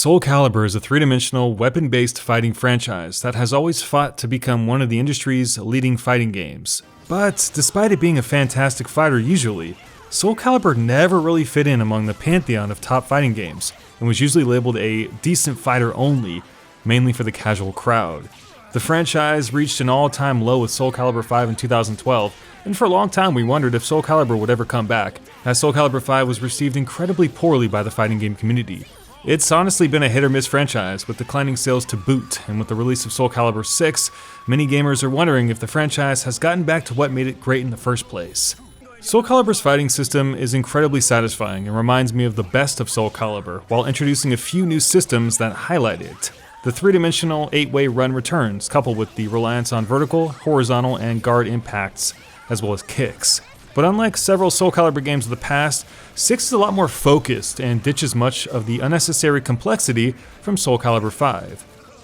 Soul Calibur is a three-dimensional, weapon-based fighting franchise that has always fought to become one of the industry's leading fighting games. But despite it being a fantastic fighter usually, Soul Calibur never really fit in among the pantheon of top fighting games, and was usually labeled a decent fighter only, mainly for the casual crowd. The franchise reached an all-time low with Soul Calibur V in 2012, and for a long time we wondered if Soul Calibur would ever come back, as Soul Calibur V was received incredibly poorly by the fighting game community. It's honestly been a hit-or-miss franchise, with declining sales to boot, and with the release of Soul Calibur VI, many gamers are wondering if the franchise has gotten back to what made it great in the first place. Soul Calibur's fighting system is incredibly satisfying and reminds me of the best of Soul Calibur, while introducing a few new systems that highlight it. The three-dimensional 8-way run returns, coupled with the reliance on vertical, horizontal, and guard impacts, as well as kicks. But unlike several Soul Calibur games of the past, 6 is a lot more focused and ditches much of the unnecessary complexity from Soul Calibur V.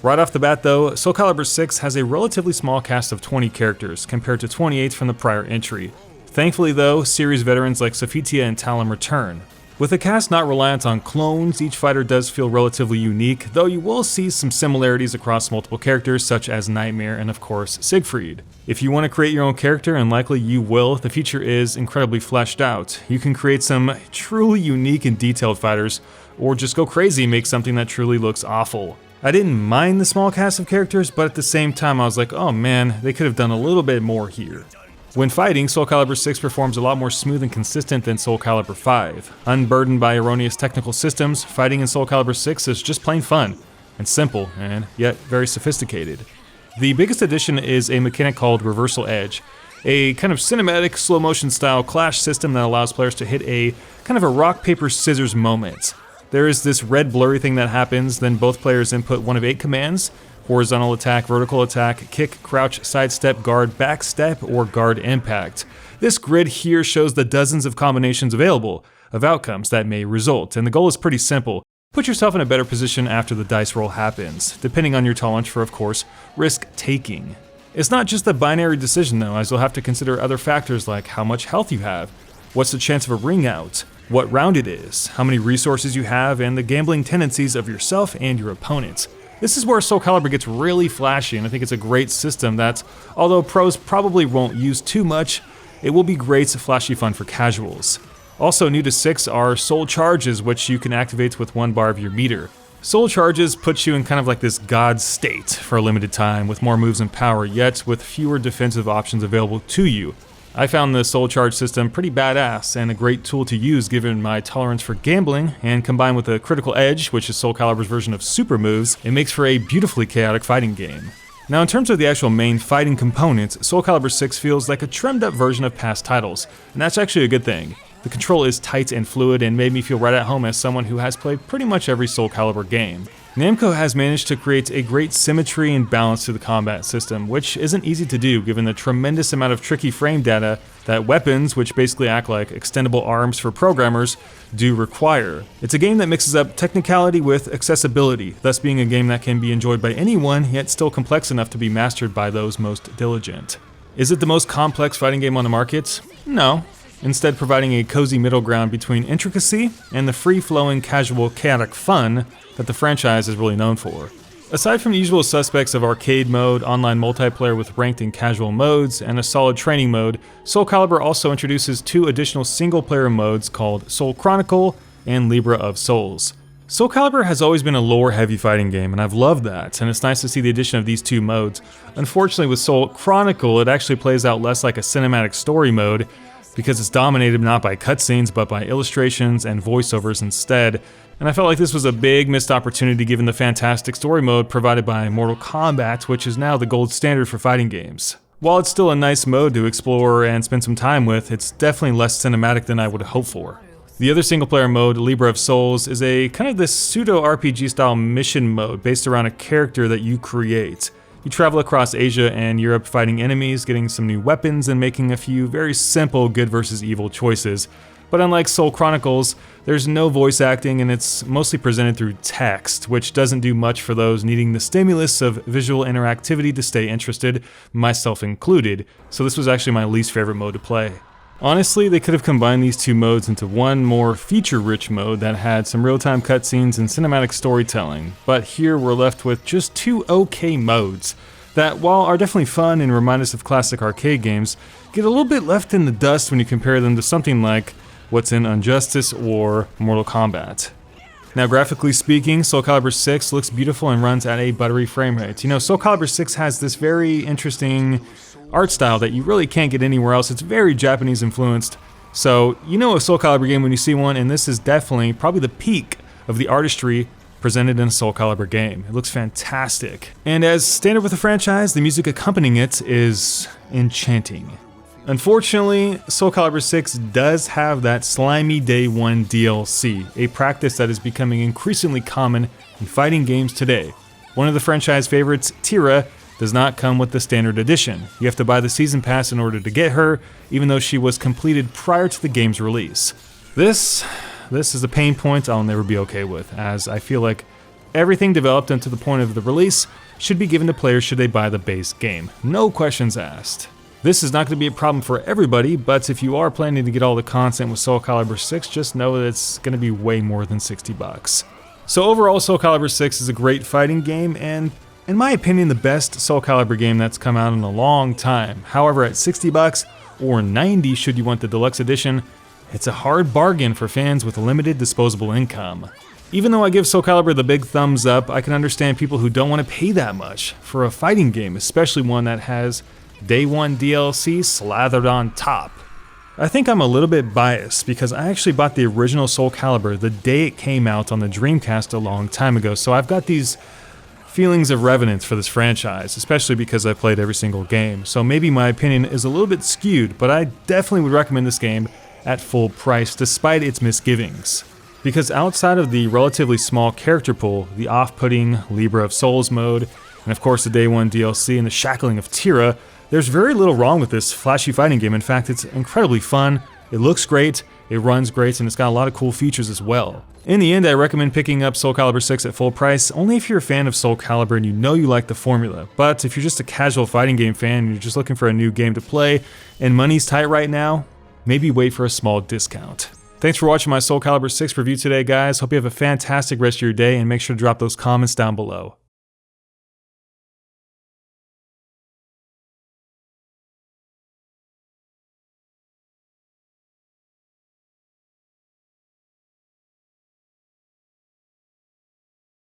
Right off the bat though, Soul Calibur VI has a relatively small cast of 20 characters, compared to 28 from the prior entry. Thankfully though, series veterans like Sophitia and Talon return. With a cast not reliant on clones, each fighter does feel relatively unique, though you will see some similarities across multiple characters such as Nightmare and of course Siegfried. If you want to create your own character, and likely you will, the feature is incredibly fleshed out. You can create some truly unique and detailed fighters, or just go crazy and make something that truly looks awful. I didn't mind the small cast of characters, but at the same time I was like, oh man, they could have done a little bit more here. When fighting, Soul Calibur VI performs a lot more smooth and consistent than Soul Calibur V. Unburdened by erroneous technical systems, fighting in Soul Calibur VI is just plain fun, and simple, and yet very sophisticated. The biggest addition is a mechanic called Reversal Edge, a kind of cinematic slow-motion style clash system that allows players to hit a kind of a rock, paper, scissors moment. There is this red blurry thing that happens, then both players input one of 8 commands: horizontal attack, vertical attack, kick, crouch, sidestep, guard, backstep, or guard impact. This grid here shows the dozens of combinations available of outcomes that may result, and the goal is pretty simple. Put yourself in a better position after the dice roll happens, depending on your tolerance for, of course, risk-taking. It's not just a binary decision though, as you'll have to consider other factors like how much health you have, what's the chance of a ring out, what round it is, how many resources you have, and the gambling tendencies of yourself and your opponents. This is where Soul Calibur gets really flashy, and I think it's a great system that, although pros probably won't use too much, it will be great flashy fun for casuals. Also new to 6 are Soul Charges, which you can activate with 1 bar of your meter. Soul Charges puts you in kind of like this god state for a limited time, with more moves and power, yet with fewer defensive options available to you. I found the Soul Charge system pretty badass and a great tool to use given my tolerance for gambling, and combined with a Critical Edge, which is Soul Calibur's version of super moves, it makes for a beautifully chaotic fighting game. Now in terms of the actual main fighting components, Soul Calibur VI feels like a trimmed up version of past titles, and that's actually a good thing. The control is tight and fluid and made me feel right at home as someone who has played pretty much every Soul Calibur game. Namco has managed to create a great symmetry and balance to the combat system, which isn't easy to do given the tremendous amount of tricky frame data that weapons, which basically act like extendable arms for programmers, do require. It's a game that mixes up technicality with accessibility, thus being a game that can be enjoyed by anyone, yet still complex enough to be mastered by those most diligent. Is it the most complex fighting game on the market? No. Instead providing a cozy middle ground between intricacy and the free-flowing, casual, chaotic fun that the franchise is really known for. Aside from the usual suspects of arcade mode, online multiplayer with ranked and casual modes, and a solid training mode, Soul Calibur also introduces 2 additional single-player modes called Soul Chronicle and Libra of Souls. Soul Calibur has always been a lore-heavy fighting game, and I've loved that, and it's nice to see the addition of these 2 modes. Unfortunately, with Soul Chronicle, it actually plays out less like a cinematic story mode, because it's dominated not by cutscenes but by illustrations and voiceovers instead, and I felt like this was a big missed opportunity given the fantastic story mode provided by Mortal Kombat, which is now the gold standard for fighting games. While it's still a nice mode to explore and spend some time with, it's definitely less cinematic than I would hope for. The other single-player mode, Libra of Souls, is a kind of this pseudo-RPG style mission mode based around a character that you create. You travel across Asia and Europe fighting enemies, getting some new weapons, and making a few very simple good versus evil choices. But unlike Soul Chronicles, there's no voice acting and it's mostly presented through text, which doesn't do much for those needing the stimulus of visual interactivity to stay interested, myself included, so this was actually my least favorite mode to play. Honestly, they could have combined these two modes into one more feature-rich mode that had some real-time cutscenes and cinematic storytelling, but here we're left with just two okay modes that, while are definitely fun and remind us of classic arcade games, get a little bit left in the dust when you compare them to something like what's in Injustice or Mortal Kombat. Now, graphically speaking, Soul Calibur VI looks beautiful and runs at a buttery frame rate. You know, Soul Calibur VI has this very interesting art style that you really can't get anywhere else. It's very Japanese influenced. So, you know a Soul Calibur game when you see one, and this is definitely probably the peak of the artistry presented in a Soul Calibur game. It looks fantastic. And as standard with the franchise, the music accompanying it is enchanting. Unfortunately, Soul Calibur VI does have that slimy Day 1 DLC, a practice that is becoming increasingly common in fighting games today. One of the franchise favorites, Tira, does not come with the standard edition. You have to buy the season pass in order to get her, even though she was completed prior to the game's release. This is a pain point I'll never be okay with, as I feel like everything developed until the point of the release should be given to players should they buy the base game. No questions asked. This is not going to be a problem for everybody, but if you are planning to get all the content with Soul Calibur VI, just know that it's going to be way more than $60. So overall, Soul Calibur VI is a great fighting game, and in my opinion, the best Soul Calibur game that's come out in a long time. However, at $60 or $90 should you want the deluxe edition, it's a hard bargain for fans with limited disposable income. Even though I give Soul Calibur the big thumbs up, I can understand people who don't want to pay that much for a fighting game, especially one that has Day 1 DLC slathered on top. I think I'm a little bit biased because I actually bought the original Soul Calibur the day it came out on the Dreamcast a long time ago, so I've got these feelings of reverence for this franchise, especially because I played every single game. So maybe my opinion is a little bit skewed, but I definitely would recommend this game at full price despite its misgivings. Because outside of the relatively small character pool, the off-putting Libra of Souls mode, and of course the Day 1 DLC and the shackling of Tira, there's very little wrong with this flashy fighting game. In fact, it's incredibly fun, it looks great, it runs great, and it's got a lot of cool features as well. In the end, I recommend picking up Soul Calibur VI at full price, only if you're a fan of Soul Calibur and you know you like the formula. But if you're just a casual fighting game fan and you're just looking for a new game to play, and money's tight right now, maybe wait for a small discount. Thanks for watching my Soul Calibur VI review today, guys. Hope you have a fantastic rest of your day, and make sure to drop those comments down below.